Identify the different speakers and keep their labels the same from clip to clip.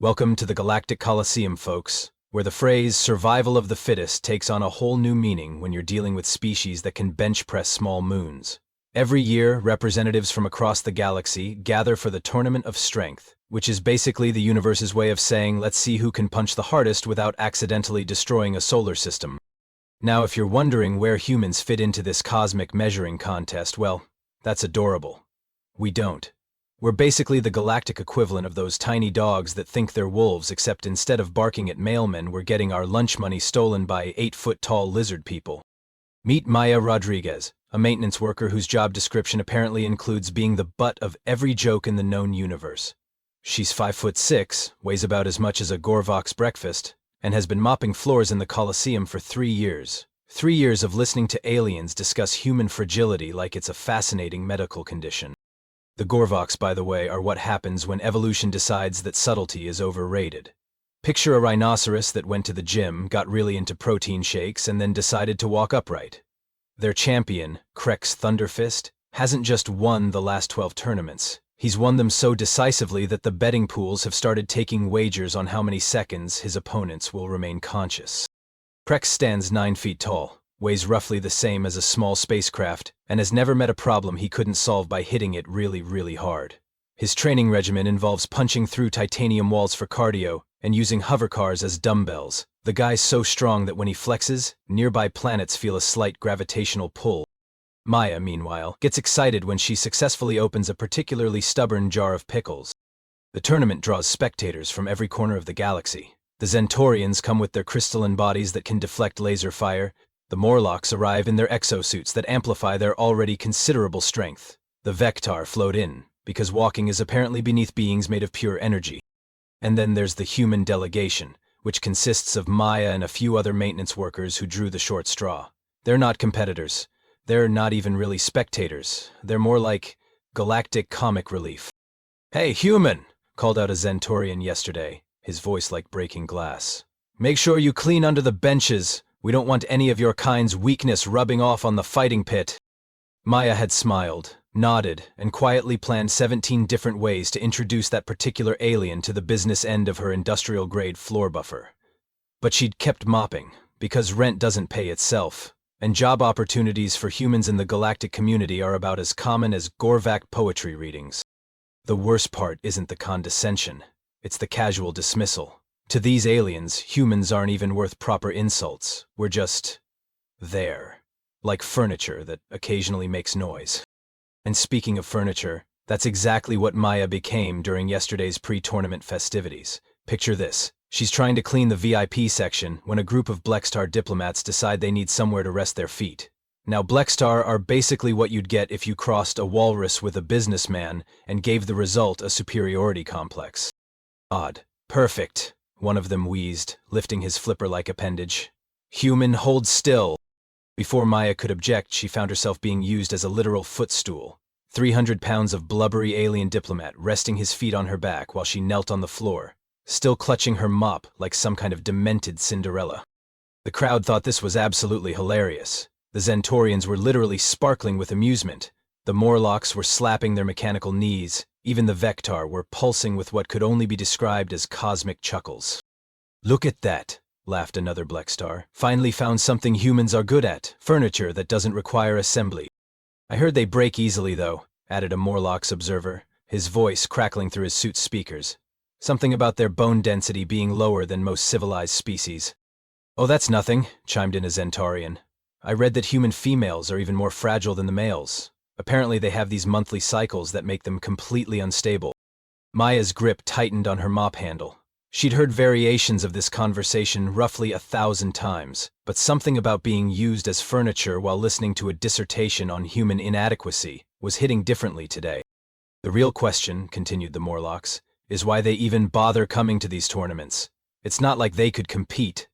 Speaker 1: Welcome to the Galactic Coliseum, folks, where the phrase survival of the fittest takes on a whole new meaning when you're dealing with species that can bench press small moons. Every year, representatives from across the galaxy gather for the Tournament of Strength, which is basically the universe's way of saying let's see who can punch the hardest without accidentally destroying a solar system. Now, if you're wondering where humans fit into this cosmic measuring contest, well, that's adorable. We don't. We're basically the galactic equivalent of those tiny dogs that think they're wolves, except instead of barking at mailmen, we're getting our lunch money stolen by 8-foot-tall lizard people. Meet Maya Rodriguez, a maintenance worker whose job description apparently includes being the butt of every joke in the known universe. She's 5'6", weighs about as much as a Gorvox breakfast, and has been mopping floors in the Coliseum for 3 years. 3 years of listening to aliens discuss human fragility like it's a fascinating medical condition. The Gorvox, by the way, are what happens when evolution decides that subtlety is overrated. Picture a rhinoceros that went to the gym, got really into protein shakes, and then decided to walk upright. Their champion, Krex Thunderfist, hasn't just won the last 12 tournaments. He's won them so decisively that the betting pools have started taking wagers on how many seconds his opponents will remain conscious. Krex stands 9 feet tall, weighs roughly the same as a small spacecraft, and has never met a problem he couldn't solve by hitting it really, really hard. His training regimen involves punching through titanium walls for cardio and using hovercars as dumbbells. The guy's so strong that when he flexes, nearby planets feel a slight gravitational pull. Maya, meanwhile, gets excited when she successfully opens a particularly stubborn jar of pickles. The tournament draws spectators from every corner of the galaxy. The Zentorians come with their crystalline bodies that can deflect laser fire. The Morlocks arrive in their exosuits that amplify their already considerable strength. The Vectar float in, because walking is apparently beneath beings made of pure energy. And then there's the human delegation, which consists of Maya and a few other maintenance workers who drew the short straw. They're not competitors. They're not even really spectators. They're more like galactic comic relief. "Hey, human!" called out a Zentorian yesterday, his voice like breaking glass. "Make sure you clean under the benches. We don't want any of your kind's weakness rubbing off on the fighting pit." Maya had smiled, nodded, and quietly planned 17 different ways to introduce that particular alien to the business end of her industrial-grade floor buffer. But she'd kept mopping, because rent doesn't pay itself, and job opportunities for humans in the galactic community are about as common as Gorvac poetry readings. The worst part isn't the condescension, it's the casual dismissal. To these aliens, humans aren't even worth proper insults. We're just there, like furniture that occasionally makes noise. And speaking of furniture, that's exactly what Maya became during yesterday's pre-tournament festivities. Picture this. She's trying to clean the VIP section when a group of Blextar diplomats decide they need somewhere to rest their feet. Now, Blextar are basically what you'd get if you crossed a walrus with a businessman and gave the result a superiority complex. Odd. Perfect. One of them wheezed, lifting his flipper-like appendage. "Human, hold still." Before Maya could object, she found herself being used as a literal footstool. 300 pounds of blubbery alien diplomat resting his feet on her back while she knelt on the floor, still clutching her mop like some kind of demented Cinderella. The crowd thought this was absolutely hilarious. The Zentorians were literally sparkling with amusement. The Morlocks were slapping their mechanical knees. Even the Vectar were pulsing with what could only be described as cosmic chuckles. "Look at that," laughed another Blextar. "Finally found something humans are good at, furniture that doesn't require assembly." "I heard they break easily, though," added a Morlock's observer, his voice crackling through his suit's speakers. "Something about their bone density being lower than most civilized species." "Oh, that's nothing," chimed in a Zentorian. "I read that human females are even more fragile than the males. Apparently they have these monthly cycles that make them completely unstable." Maya's grip tightened on her mop handle. She'd heard variations of this conversation roughly 1,000 times, but something about being used as furniture while listening to a dissertation on human inadequacy was hitting differently today. "The real question," continued the Morlocks, "is why they even bother coming to these tournaments. It's not like they could compete.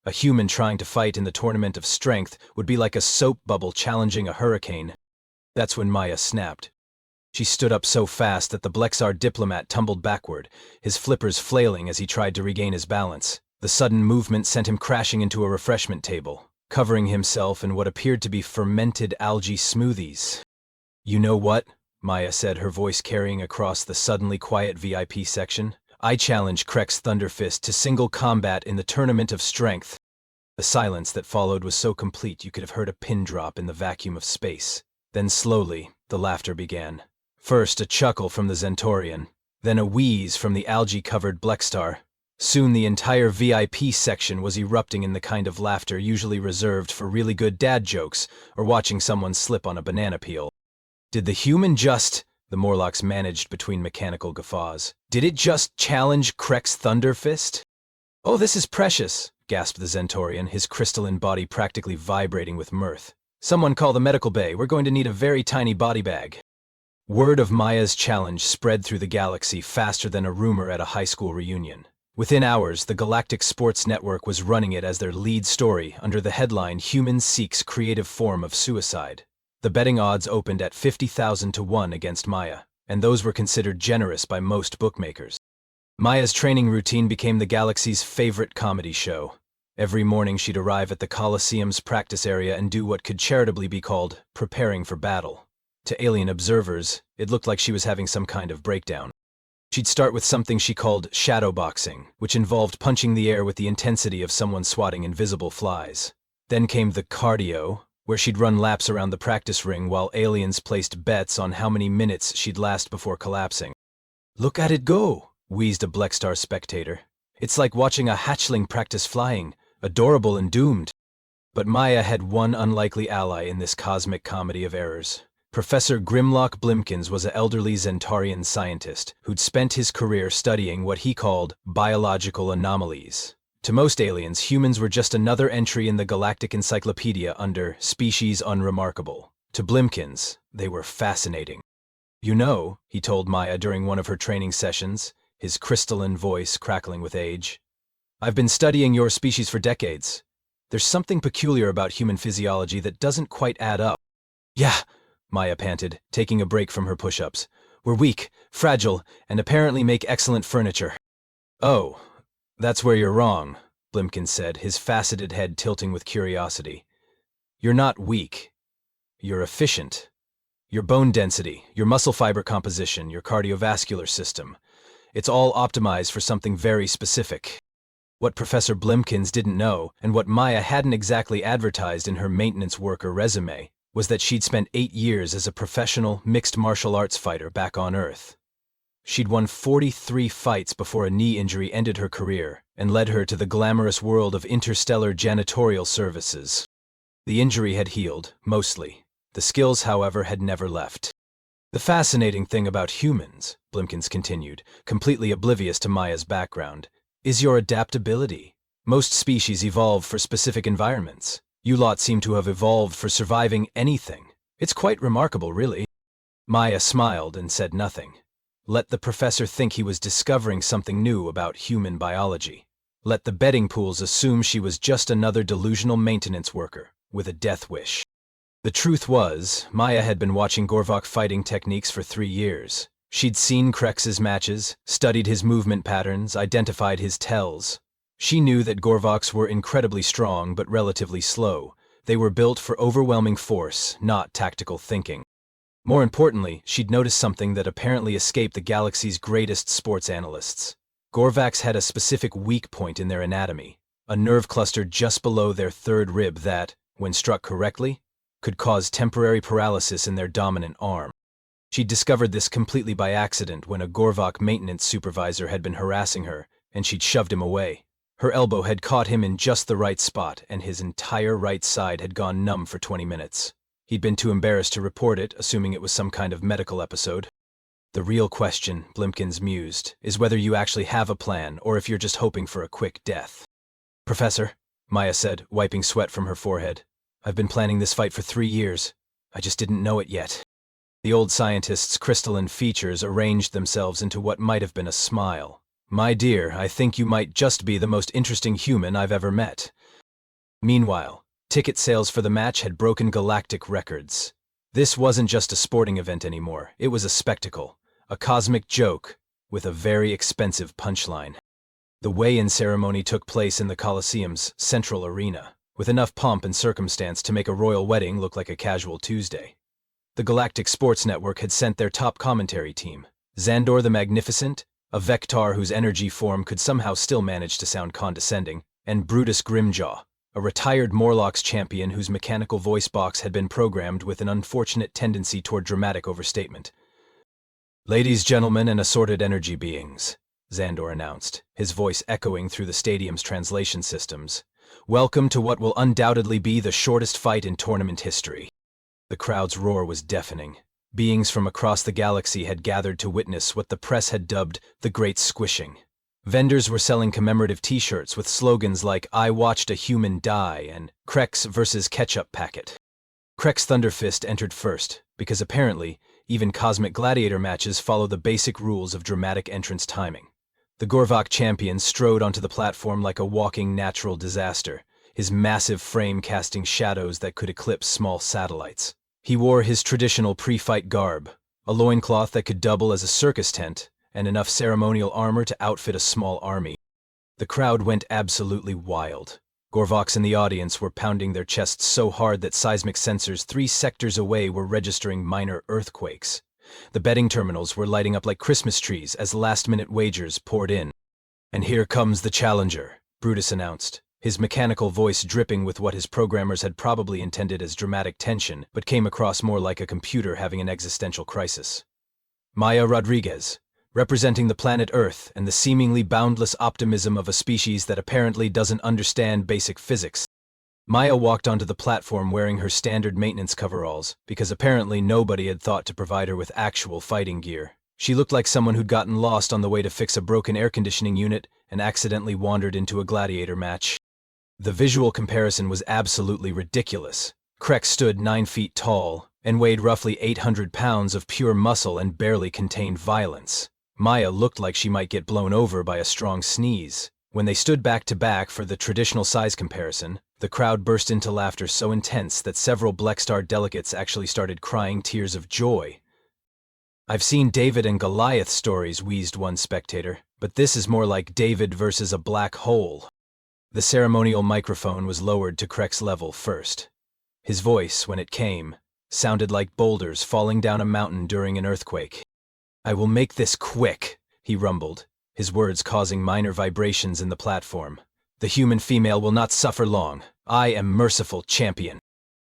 Speaker 1: A human trying to fight in the Tournament of Strength would be like a soap bubble challenging a hurricane." That's when Maya snapped. She stood up so fast that the Blexar diplomat tumbled backward, his flippers flailing as he tried to regain his balance. The sudden movement sent him crashing into a refreshment table, covering himself in what appeared to be fermented algae smoothies. "You know what?" Maya said, her voice carrying across the suddenly quiet VIP section. I challenge Krex Thunderfist to single combat in the Tournament of Strength. The silence that followed was so complete you could have heard a pin drop in the vacuum of space. Then slowly, the laughter began. First a chuckle from the Zentorian, then a wheeze from the algae-covered Blackstar. Soon the entire VIP section was erupting in the kind of laughter usually reserved for really good dad jokes or watching someone slip on a banana peel. Did the human just... The Morlocks managed between mechanical guffaws. Did it just challenge Krex Thunderfist? Oh, this is precious, gasped the Zentorian, his crystalline body practically vibrating with mirth. Someone call the medical bay, we're going to need a very tiny body bag. Word of Maya's challenge spread through the galaxy faster than a rumor at a high school reunion. Within hours, the Galactic Sports Network was running it as their lead story under the headline Human Seeks Creative Form of Suicide. The betting odds opened at 50,000 to 1 against Maya, and those were considered generous by most bookmakers. Maya's training routine became the galaxy's favorite comedy show. Every morning she'd arrive at the Colosseum's practice area and do what could charitably be called preparing for battle. To alien observers, it looked like she was having some kind of breakdown. She'd start with something she called shadowboxing, which involved punching the air with the intensity of someone swatting invisible flies. Then came the cardio, where she'd run laps around the practice ring while aliens placed bets on how many minutes she'd last before collapsing. "Look at it go," wheezed a Blackstar spectator. "It's like watching a hatchling practice flying, adorable and doomed." But Maya had one unlikely ally in this cosmic comedy of errors. Professor Grimlock Blimkins was an elderly Zentarian scientist who'd spent his career studying what he called biological anomalies. To most aliens, humans were just another entry in the galactic encyclopedia under species unremarkable. To Blimkins, they were fascinating. "You know," he told Maya during one of her training sessions, his crystalline voice crackling with age, "I've been studying your species for decades. There's something peculiar about human physiology that doesn't quite add up." "Yeah," Maya panted, taking a break from her push-ups. "We're weak, fragile, and apparently make excellent furniture." "Oh, that's where you're wrong," Blimkins said, his faceted head tilting with curiosity. "You're not weak. You're efficient. Your bone density, your muscle fiber composition, your cardiovascular system. It's all optimized for something very specific." What Professor Blimkins didn't know, and what Maya hadn't exactly advertised in her maintenance worker resume, was that she'd spent 8 years as a professional mixed martial arts fighter back on Earth. She'd won 43 fights before a knee injury ended her career and led her to the glamorous world of interstellar janitorial services. The injury had healed, mostly. The skills, however, had never left. "The fascinating thing about humans," Blimkins continued, completely oblivious to Maya's background, "is your adaptability. Most species evolve for specific environments. You lot seem to have evolved for surviving anything. It's quite remarkable, really." Maya smiled and said nothing. Let the professor think he was discovering something new about human biology. Let the betting pools assume she was just another delusional maintenance worker with a death wish. The truth was, Maya had been watching Gorvok fighting techniques for 3 years. She'd seen Krex's matches, studied his movement patterns, identified his tells. She knew that Gorvoks were incredibly strong but relatively slow. They were built for overwhelming force, not tactical thinking. More importantly, she'd noticed something that apparently escaped the galaxy's greatest sports analysts. Gorvoks had a specific weak point in their anatomy, a nerve cluster just below their third rib that, when struck correctly, could cause temporary paralysis in their dominant arm. She'd discovered this completely by accident when a Gorvok maintenance supervisor had been harassing her, and she'd shoved him away. Her elbow had caught him in just the right spot, and his entire right side had gone numb for 20 minutes. He'd been too embarrassed to report it, assuming it was some kind of medical episode. "The real question," Blimkins mused, "is whether you actually have a plan or if you're just hoping for a quick death." "Professor," Maya said, wiping sweat from her forehead, "I've been planning this fight for 3 years. I just didn't know it yet." The old scientist's crystalline features arranged themselves into what might have been a smile. "My dear, I think you might just be the most interesting human I've ever met." Meanwhile, ticket sales for the match had broken galactic records. This wasn't just a sporting event anymore, it was a spectacle, a cosmic joke, with a very expensive punchline. The weigh-in ceremony took place in the Colosseum's central arena, with enough pomp and circumstance to make a royal wedding look like a casual Tuesday. The Galactic Sports Network had sent their top commentary team, Xandor the Magnificent, a Vectar whose energy form could somehow still manage to sound condescending, and Brutus Grimjaw, a retired Morlocks champion whose mechanical voice box had been programmed with an unfortunate tendency toward dramatic overstatement. "Ladies, gentlemen, and assorted energy beings," Xandor announced, his voice echoing through the stadium's translation systems. "Welcome to what will undoubtedly be the shortest fight in tournament history." The crowd's roar was deafening. Beings from across the galaxy had gathered to witness what the press had dubbed the Great Squishing. Vendors were selling commemorative t-shirts with slogans like "I watched a human die" and "Krex versus Ketchup Packet." Krex Thunderfist entered first, because apparently, even Cosmic Gladiator matches follow the basic rules of dramatic entrance timing. The Gorvok champion strode onto the platform like a walking natural disaster, his massive frame casting shadows that could eclipse small satellites. He wore his traditional pre-fight garb, a loincloth that could double as a circus tent, and enough ceremonial armor to outfit a small army. The crowd went absolutely wild. Gorvoks in the audience were pounding their chests so hard that seismic sensors 3 sectors away were registering minor earthquakes. The betting terminals were lighting up like Christmas trees as last-minute wagers poured in. "And here comes the challenger," Brutus announced, his mechanical voice dripping with what his programmers had probably intended as dramatic tension, but came across more like a computer having an existential crisis. "Maya Rodriguez, representing the planet Earth and the seemingly boundless optimism of a species that apparently doesn't understand basic physics." Maya walked onto the platform wearing her standard maintenance coveralls, because apparently nobody had thought to provide her with actual fighting gear. She looked like someone who'd gotten lost on the way to fix a broken air conditioning unit and accidentally wandered into a gladiator match. The visual comparison was absolutely ridiculous. Krex stood 9 feet tall and weighed roughly 800 pounds of pure muscle and barely contained violence. Maya looked like she might get blown over by a strong sneeze. When they stood back to back for the traditional size comparison, the crowd burst into laughter so intense that several Blackstar delegates actually started crying tears of joy. "I've seen David and Goliath stories," wheezed one spectator, "but this is more like David versus a black hole." The ceremonial microphone was lowered to Krex's level first. His voice, when it came, sounded like boulders falling down a mountain during an earthquake. "I will make this quick," he rumbled, his words causing minor vibrations in the platform. "The human female will not suffer long. I am merciful champion."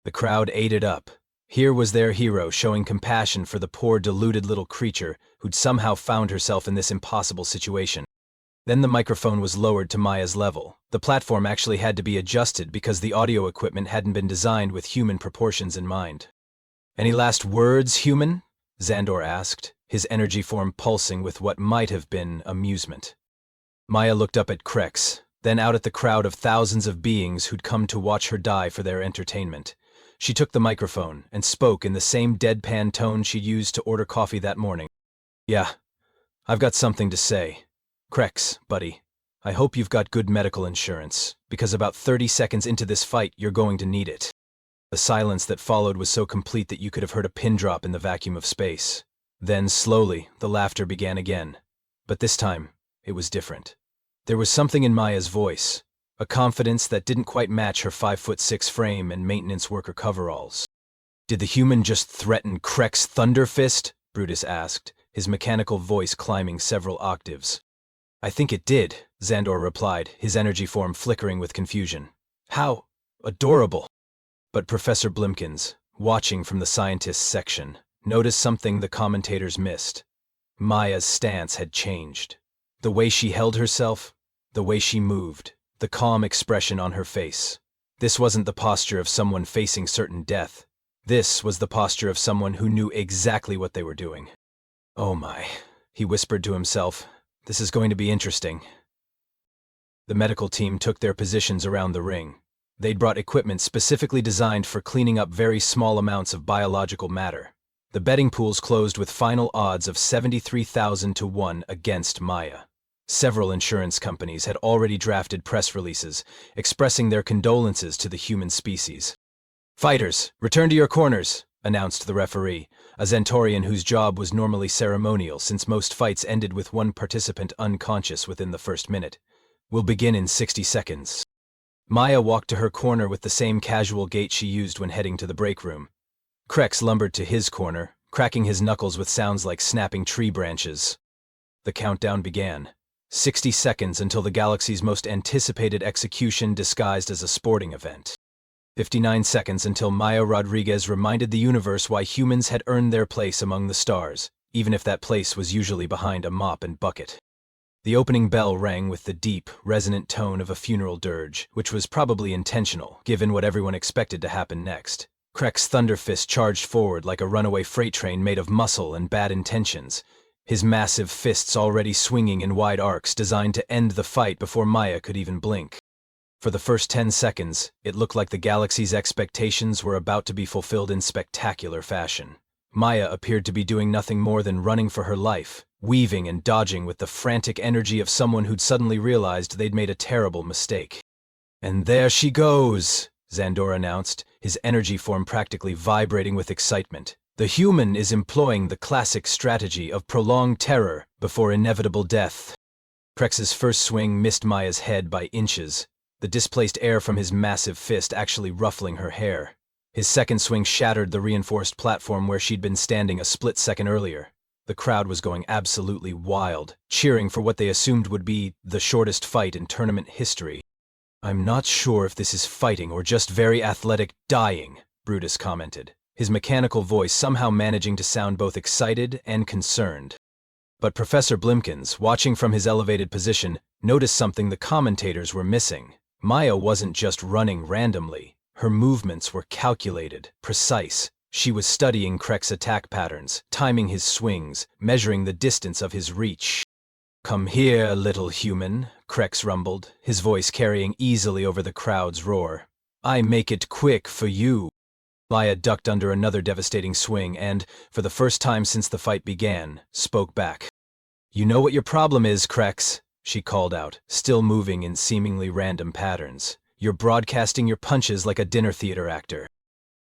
Speaker 1: The crowd ate it up. Here was their hero showing compassion for the poor deluded little creature who'd somehow found herself in this impossible situation. Then the microphone was lowered to Maya's level. The platform actually had to be adjusted because the audio equipment hadn't been designed with human proportions in mind. "Any last words, human?" Xandor asked, his energy form pulsing with what might have been amusement. Maya looked up at Krex, then out at the crowd of thousands of beings who'd come to watch her die for their entertainment. She took the microphone and spoke in the same deadpan tone she'd used to order coffee that morning. "Yeah, I've got something to say. Krex, buddy, I hope you've got good medical insurance, because about 30 seconds into this fight, you're going to need it." The silence that followed was so complete that you could have heard a pin drop in the vacuum of space. Then, slowly, the laughter began again. But this time, it was different. There was something in Maya's voice, a confidence that didn't quite match her 5'6" frame and maintenance worker coveralls. "Did the human just threaten Krex Thunderfist?" Brutus asked, his mechanical voice climbing several octaves. "I think it did," Xandor replied, his energy form flickering with confusion. "How adorable." But Professor Blimkins, watching from the scientists section, noticed something the commentators missed. Maya's stance had changed. The way she held herself, the way she moved, the calm expression on her face. This wasn't the posture of someone facing certain death. This was the posture of someone who knew exactly what they were doing. "Oh my," he whispered to himself, "this is going to be interesting." The medical team took their positions around the ring. They'd brought equipment specifically designed for cleaning up very small amounts of biological matter. The betting pools closed with final odds of 73,000 to 1 against Maya. Several insurance companies had already drafted press releases expressing their condolences to the human species. "Fighters, return to your corners," announced the referee, a Xentorian whose job was normally ceremonial since most fights ended with one participant unconscious within the first minute. "We'll begin in 60 seconds. Maya walked to her corner with the same casual gait she used when heading to the break room. Krex lumbered to his corner, cracking his knuckles with sounds like snapping tree branches. The countdown began. 60 seconds until the galaxy's most anticipated execution disguised as a sporting event. 59 seconds until Maya Rodriguez reminded the universe why humans had earned their place among the stars, even if that place was usually behind a mop and bucket. The opening bell rang with the deep, resonant tone of a funeral dirge, which was probably intentional, given what everyone expected to happen next. Kreck's Thunderfist charged forward like a runaway freight train made of muscle and bad intentions, his massive fists already swinging in wide arcs designed to end the fight before Maya could even blink. For the first 10 seconds, it looked like the galaxy's expectations were about to be fulfilled in spectacular fashion. Maya appeared to be doing nothing more than running for her life, weaving and dodging with the frantic energy of someone who'd suddenly realized they'd made a terrible mistake. "And there she goes," Xandor announced, his energy form practically vibrating with excitement. "The human is employing the classic strategy of prolonged terror before inevitable death." Krex's first swing missed Maya's head by inches, the displaced air from his massive fist actually ruffling her hair. His second swing shattered the reinforced platform where she'd been standing a split second earlier. The crowd was going absolutely wild, cheering for what they assumed would be the shortest fight in tournament history. "I'm not sure if this is fighting or just very athletic dying," Brutus commented, his mechanical voice somehow managing to sound both excited and concerned. But Professor Blimkins, watching from his elevated position, noticed something the commentators were missing. Maya wasn't just running randomly. Her movements were calculated, precise. She was studying Kreck's attack patterns, timing his swings, measuring the distance of his reach. "Come here, little human," Krex rumbled, his voice carrying easily over the crowd's roar. "I make it quick for you." Maya ducked under another devastating swing and, for the first time since the fight began, spoke back. "You know what your problem is, Krex," she called out, still moving in seemingly random patterns. "You're broadcasting your punches like a dinner theater actor."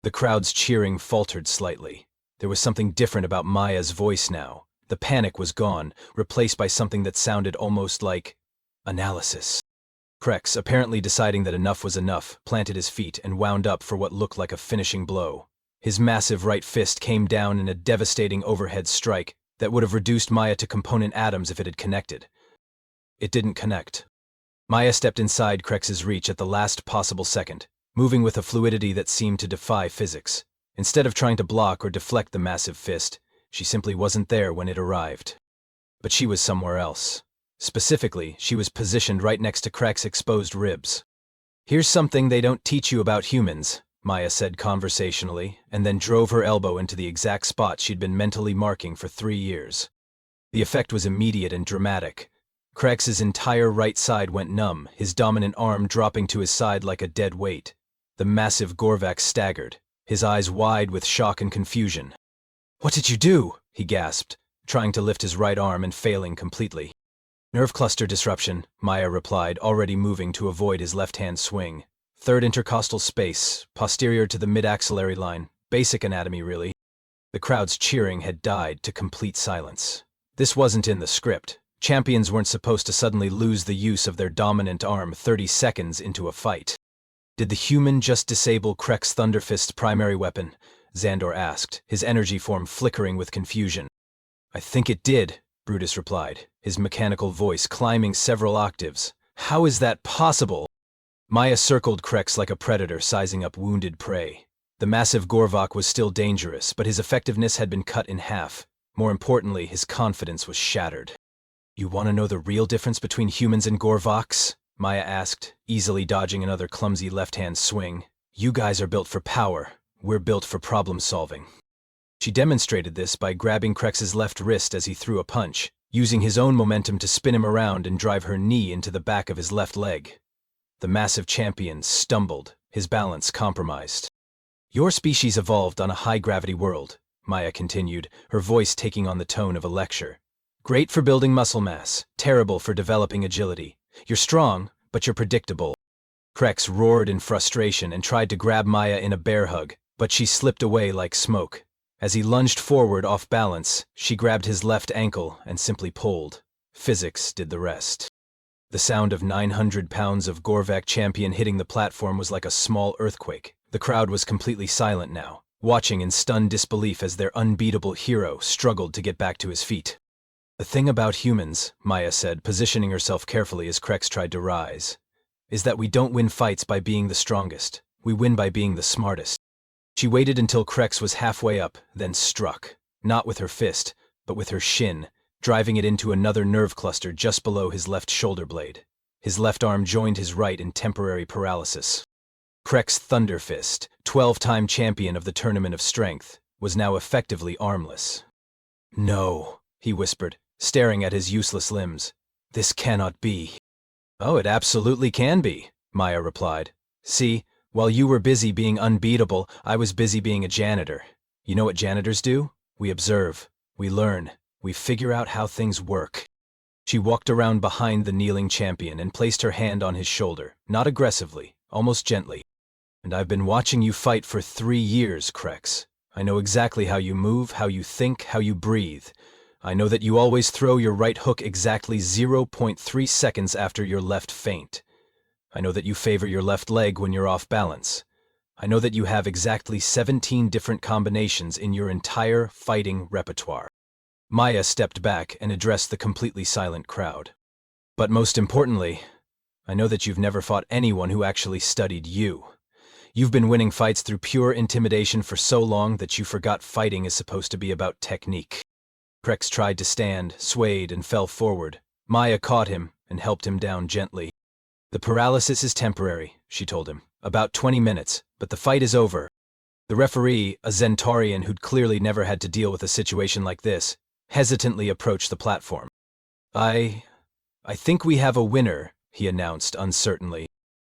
Speaker 1: The crowd's cheering faltered slightly. There was something different about Maya's voice now. The panic was gone, replaced by something that sounded almost like analysis. Krex, apparently deciding that enough was enough, planted his feet and wound up for what looked like a finishing blow. His massive right fist came down in a devastating overhead strike that would have reduced Maya to component atoms if it had connected. It didn't connect. Maya stepped inside Krex's reach at the last possible second, moving with a fluidity that seemed to defy physics. Instead of trying to block or deflect the massive fist, she simply wasn't there when it arrived. But she was somewhere else. Specifically, she was positioned right next to Krex's exposed ribs. "Here's something they don't teach you about humans," Maya said conversationally, and then drove her elbow into the exact spot she'd been mentally marking for 3 years. The effect was immediate and dramatic. Krex's entire right side went numb, his dominant arm dropping to his side like a dead weight. The massive Gorvak staggered, his eyes wide with shock and confusion. "What did you do?" he gasped, trying to lift his right arm and failing completely. "Nerve cluster disruption," Maya replied, already moving to avoid his left-hand swing. "Third intercostal space, posterior to the mid-axillary line. Basic anatomy, really." The crowd's cheering had died to complete silence. This wasn't in the script. Champions weren't supposed to suddenly lose the use of their dominant arm 30 seconds into a fight. "Did the human just disable Kreck's Thunderfist's primary weapon?" Xandor asked, his energy form flickering with confusion. "I think it did," Brutus replied, his mechanical voice climbing several octaves. "How is that possible?" Maya circled Krex like a predator sizing up wounded prey. The massive Gorvok was still dangerous, but his effectiveness had been cut in half. More importantly, his confidence was shattered. "You want to know the real difference between humans and Gorvoks?" Maya asked, easily dodging another clumsy left-hand swing. "You guys are built for power. We're built for problem-solving." She demonstrated this by grabbing Krex's left wrist as he threw a punch, using his own momentum to spin him around and drive her knee into the back of his left leg. The massive champion stumbled, his balance compromised. "Your species evolved on a high-gravity world," Maya continued, her voice taking on the tone of a lecture. "Great for building muscle mass, terrible for developing agility. You're strong, but you're predictable." Krex roared in frustration and tried to grab Maya in a bear hug, but she slipped away like smoke. As he lunged forward off balance, she grabbed his left ankle and simply pulled. Physics did the rest. The sound of 900 pounds of Gorvak champion hitting the platform was like a small earthquake. The crowd was completely silent now, watching in stunned disbelief as their unbeatable hero struggled to get back to his feet. The thing about humans, Maya said, positioning herself carefully as Krex tried to rise, is that we don't win fights by being the strongest. We win by being the smartest. She waited until Krex was halfway up, then struck, not with her fist, but with her shin, driving it into another nerve cluster just below his left shoulder blade. His left arm joined his right in temporary paralysis. Krex Thunderfist, 12-time champion of the Tournament of Strength, was now effectively armless. "No," he whispered, staring at his useless limbs. "This cannot be." "Oh, it absolutely can be," Maya replied. "See, while you were busy being unbeatable, I was busy being a janitor. You know what janitors do? We observe, we learn, we figure out how things work." She walked around behind the kneeling champion and placed her hand on his shoulder, not aggressively, almost gently. "And I've been watching you fight for 3 years, Krex. I know exactly how you move, how you think, how you breathe. I know that you always throw your right hook exactly 0.3 seconds after your left feint. I know that you favor your left leg when you're off balance. I know that you have exactly 17 different combinations in your entire fighting repertoire." Maya stepped back and addressed the completely silent crowd. "But most importantly, I know that you've never fought anyone who actually studied you. You've been winning fights through pure intimidation for so long that you forgot fighting is supposed to be about technique." Krex tried to stand, swayed, and fell forward. Maya caught him and helped him down gently. "The paralysis is temporary," she told him. "About 20 minutes, but the fight is over." The referee, a Zentaurian who'd clearly never had to deal with a situation like this, hesitantly approached the platform. I think we have a winner," he announced uncertainly.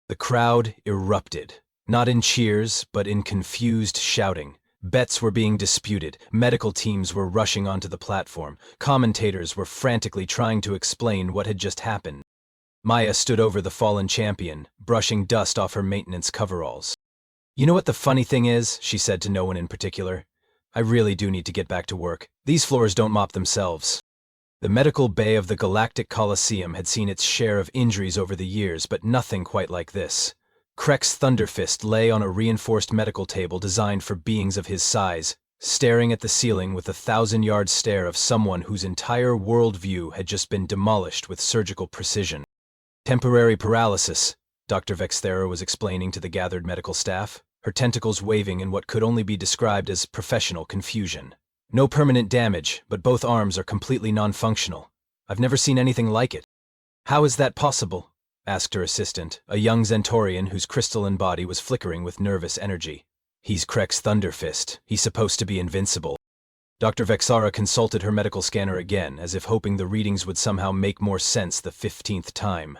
Speaker 1: The crowd erupted. Not in cheers, but in confused shouting. Bets were being disputed, medical teams were rushing onto the platform, commentators were frantically trying to explain what had just happened. Maya stood over the fallen champion, brushing dust off her maintenance coveralls. "You know what the funny thing is?" she said to no one in particular. "I really do need to get back to work. These floors don't mop themselves." The medical bay of the Galactic Coliseum had seen its share of injuries over the years, but nothing quite like this. Krex Thunderfist lay on a reinforced medical table designed for beings of his size, staring at the ceiling with the 1,000-yard stare of someone whose entire worldview had just been demolished with surgical precision. "Temporary paralysis," Dr. Vexthera was explaining to the gathered medical staff, her tentacles waving in what could only be described as professional confusion. "No permanent damage, but both arms are completely non-functional. I've never seen anything like it." "How is that possible?" asked her assistant, a young Zentaurian whose crystalline body was flickering with nervous energy. "He's Krex Thunderfist. He's supposed to be invincible." Dr. Vexara consulted her medical scanner again, as if hoping the readings would somehow make more sense the 15th time.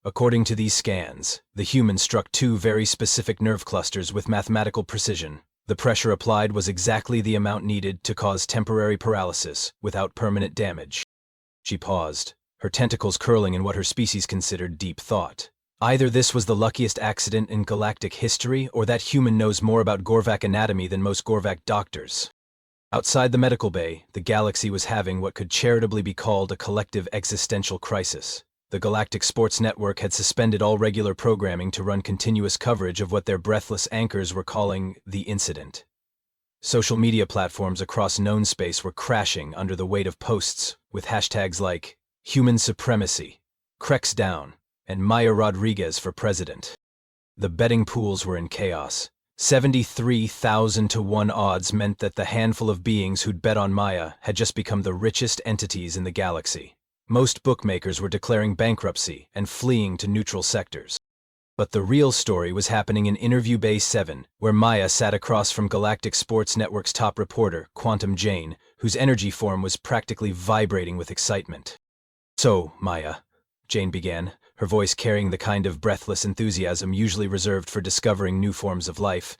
Speaker 1: According to these scans, the human struck 2 very specific nerve clusters with mathematical precision. The pressure applied was exactly the amount needed to cause temporary paralysis without permanent damage. She paused, her tentacles curling in what her species considered deep thought. Either this was the luckiest accident in galactic history, or that human knows more about Gorvak anatomy than most Gorvak doctors. Outside the medical bay, the galaxy was having what could charitably be called a collective existential crisis. The Galactic Sports Network had suspended all regular programming to run continuous coverage of what their breathless anchors were calling the incident. Social media platforms across known space were crashing under the weight of posts with hashtags like Human Supremacy, Krex Down, and Maya Rodriguez for President. The betting pools were in chaos. 73,000 to 1 odds meant that the handful of beings who'd bet on Maya had just become the richest entities in the galaxy. Most bookmakers were declaring bankruptcy and fleeing to neutral sectors. But the real story was happening in Interview Bay 7, where Maya sat across from Galactic Sports Network's top reporter, Quantum Jane, whose energy form was practically vibrating with excitement. "So, Maya," Jane began, her voice carrying the kind of breathless enthusiasm usually reserved for discovering new forms of life,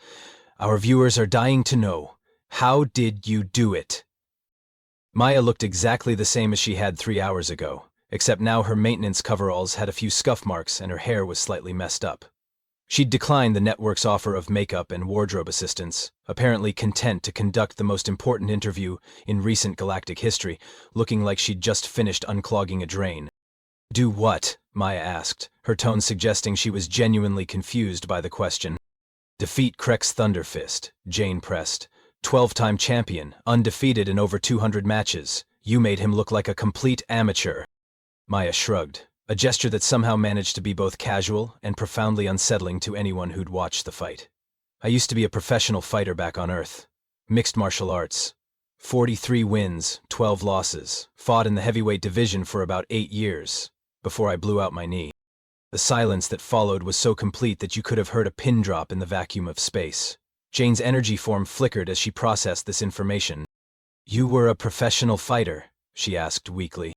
Speaker 1: "our viewers are dying to know, how did you do it?" Maya looked exactly the same as she had 3 hours ago, except now her maintenance coveralls had a few scuff marks and her hair was slightly messed up. She'd declined the network's offer of makeup and wardrobe assistance, apparently content to conduct the most important interview in recent galactic history, looking like she'd just finished unclogging a drain. "Do what?" Maya asked, her tone suggesting she was genuinely confused by the question. "Defeat Krex Thunderfist," Jane pressed. 12-time champion, undefeated in over 200 matches. You made him look like a complete amateur. Maya shrugged, a gesture that somehow managed to be both casual and profoundly unsettling to anyone who'd watched the fight. I used to be a professional fighter back on Earth. Mixed martial arts. 43 wins, 12 losses. Fought in the heavyweight division for about 8 years, before I blew out my knee. The silence that followed was so complete that you could have heard a pin drop in the vacuum of space. Jane's energy form flickered as she processed this information. You were a professional fighter? She asked weakly.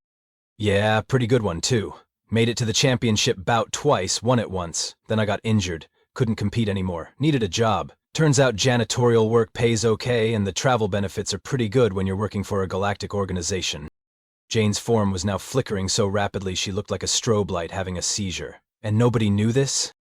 Speaker 1: Yeah, pretty good one too. Made it to the championship bout twice, won it once. Then I got injured. Couldn't compete anymore. Needed a job. Turns out janitorial work pays okay and the travel benefits are pretty good when you're working for a galactic organization. Jane's form was now flickering so rapidly she looked like a strobe light having a seizure. And nobody knew this?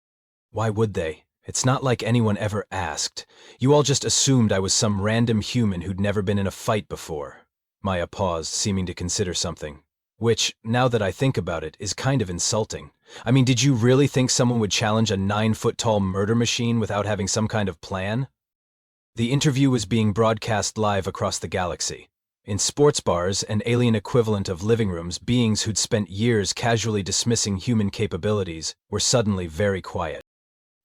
Speaker 1: Why would they? It's not like anyone ever asked. You all just assumed I was some random human who'd never been in a fight before. Maya paused, seeming to consider something. Which, now that I think about it, is kind of insulting. I mean, did you really think someone would challenge a 9-foot-tall murder machine without having some kind of plan? The interview was being broadcast live across the galaxy. In sports bars, an alien equivalent of living rooms, beings who'd spent years casually dismissing human capabilities were suddenly very quiet.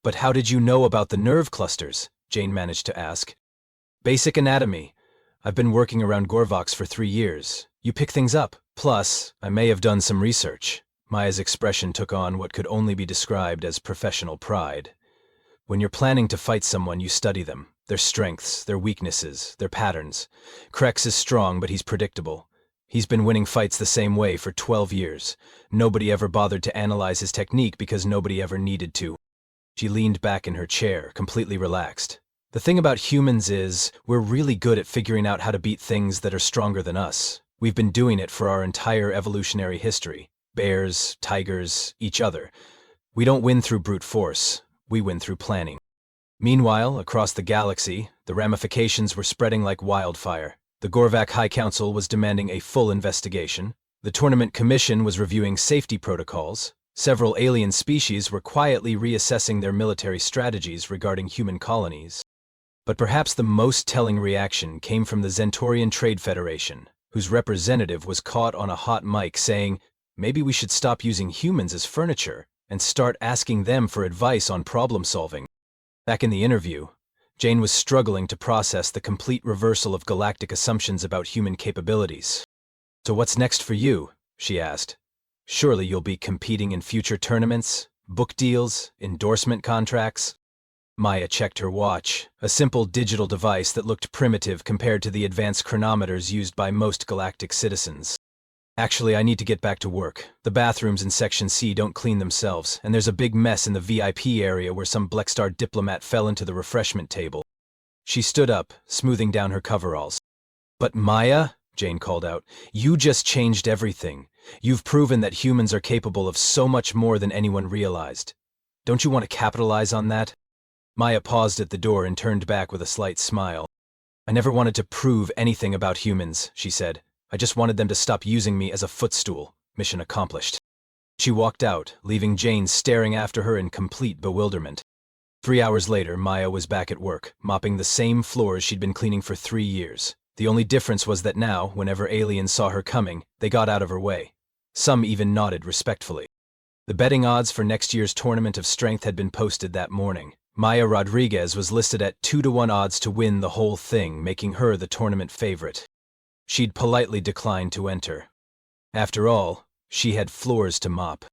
Speaker 1: But how did you know about the nerve clusters? Jane managed to ask. Basic anatomy. I've been working around Gorvox for 3 years. You pick things up. Plus, I may have done some research. Maya's expression took on what could only be described as professional pride. When you're planning to fight someone, you study them. Their strengths, their weaknesses, their patterns. Krex is strong, but he's predictable. He's been winning fights the same way for 12 years. Nobody ever bothered to analyze his technique because nobody ever needed to. She leaned back in her chair, completely relaxed. The thing about humans is, we're really good at figuring out how to beat things that are stronger than us. We've been doing it for our entire evolutionary history. Bears, tigers, each other. We don't win through brute force. We win through planning. Meanwhile, across the galaxy, the ramifications were spreading like wildfire. The Gorvac High Council was demanding a full investigation. The Tournament Commission was reviewing safety protocols. Several alien species were quietly reassessing their military strategies regarding human colonies. But perhaps the most telling reaction came from the Zentorian Trade Federation, whose representative was caught on a hot mic saying, maybe we should stop using humans as furniture and start asking them for advice on problem solving. Back in the interview, Jane was struggling to process the complete reversal of galactic assumptions about human capabilities. So what's next for you? She asked. Surely you'll be competing in future tournaments, book deals, endorsement contracts? Maya checked her watch, a simple digital device that looked primitive compared to the advanced chronometers used by most galactic citizens. Actually, I need to get back to work. The bathrooms in Section C don't clean themselves, and there's a big mess in the VIP area where some Blackstar diplomat fell into the refreshment table. She stood up, smoothing down her coveralls. But Maya, Jane called out, you just changed everything. You've proven that humans are capable of so much more than anyone realized. Don't you want to capitalize on that? Maya paused at the door and turned back with a slight smile. I never wanted to prove anything about humans, she said. I just wanted them to stop using me as a footstool. Mission accomplished. She walked out, leaving Jane staring after her in complete bewilderment. 3 hours later, Maya was back at work, mopping the same floors she'd been cleaning for 3 years. The only difference was that now, whenever aliens saw her coming, they got out of her way. Some even nodded respectfully. The betting odds for next year's Tournament of Strength had been posted that morning. Maya Rodriguez was listed at 2-to-1 odds to win the whole thing, making her the tournament favorite. She'd politely declined to enter. After all, she had floors to mop.